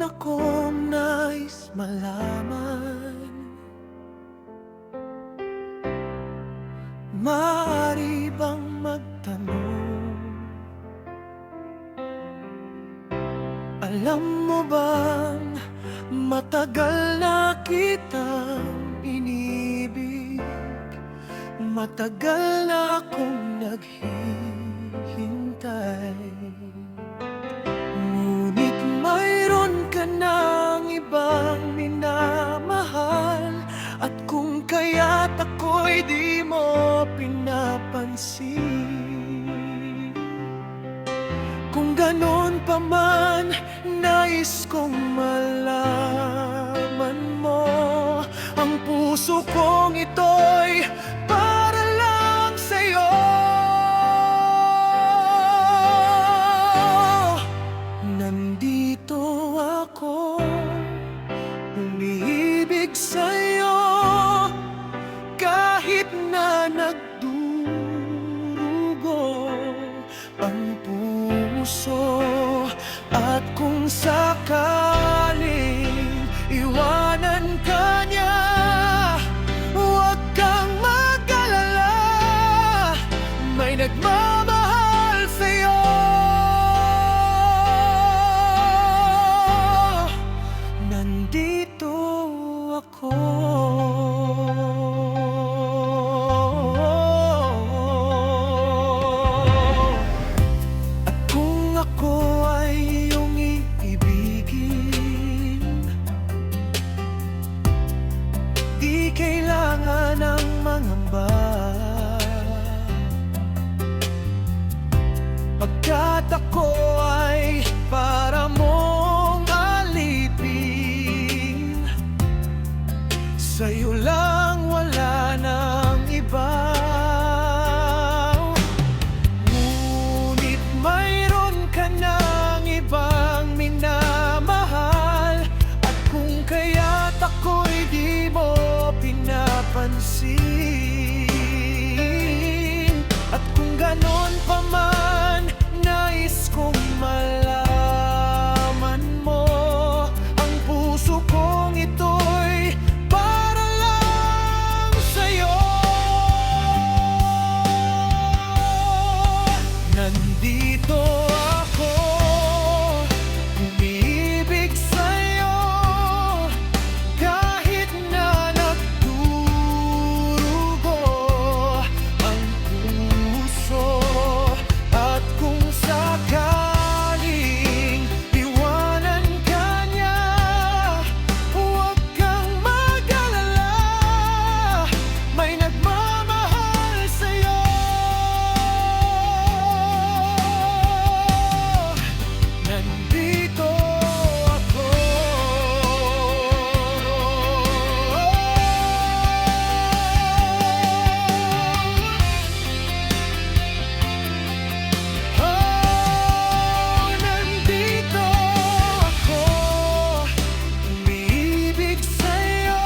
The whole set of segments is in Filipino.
akong nais malaman. Maaari bang magtanong? Alam mo bang matagal na kitang inibig? Matagal na akong naghihintay. Ngunit mayroon ka ng ibang minamahal, at kung kaya't ako'y di mo pinapansin. Kung ganon pa man, nais kong malaman mo, ang puso kong ito'y para lang sa'yo. Nandito ako, umiibig sa'yo, kahit na nagdurugo ang puso. At kung sakaling iwanan ka niya, huwag kang mag-alala, may nagmamahal sa'yo. Nandito ako. At kung ako ay iyong iibigin, di kailangan ng mangamba, pagkat ako ay para mong alipin. Sa'yo lang, wala nang iba. Ngunit mayroon ka ng ibang minamahal, at kung kaya't ako'y di mo pinapansin. At kung ganon pa man, nais kong malaman mo, ang puso kong ito'y para lang sa'yo. Nandito ako, umiibig sa'yo, kahit na nagdurugo ang puso. At kung sakaling iwanan ka niya, huwag kang mag-alala, may nagmamahal sa'yo. Nandito ako. Nandito ako, umiibig sa'yo,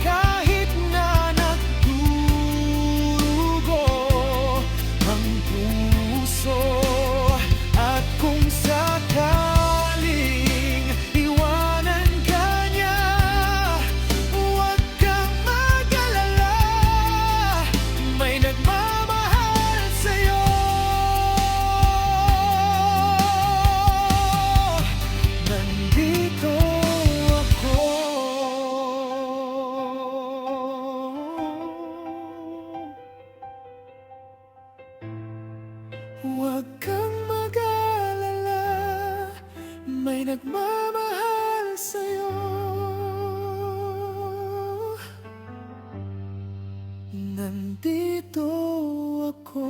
kahit na nagdurugo ang puso. At kung sakaling iwanan ka niya, huwag kang mag-alala, may nagmamahal sa'yo. Nandito ako. Huwag kang mag-alala, may nagmamahal sa'yo. Nandito ako.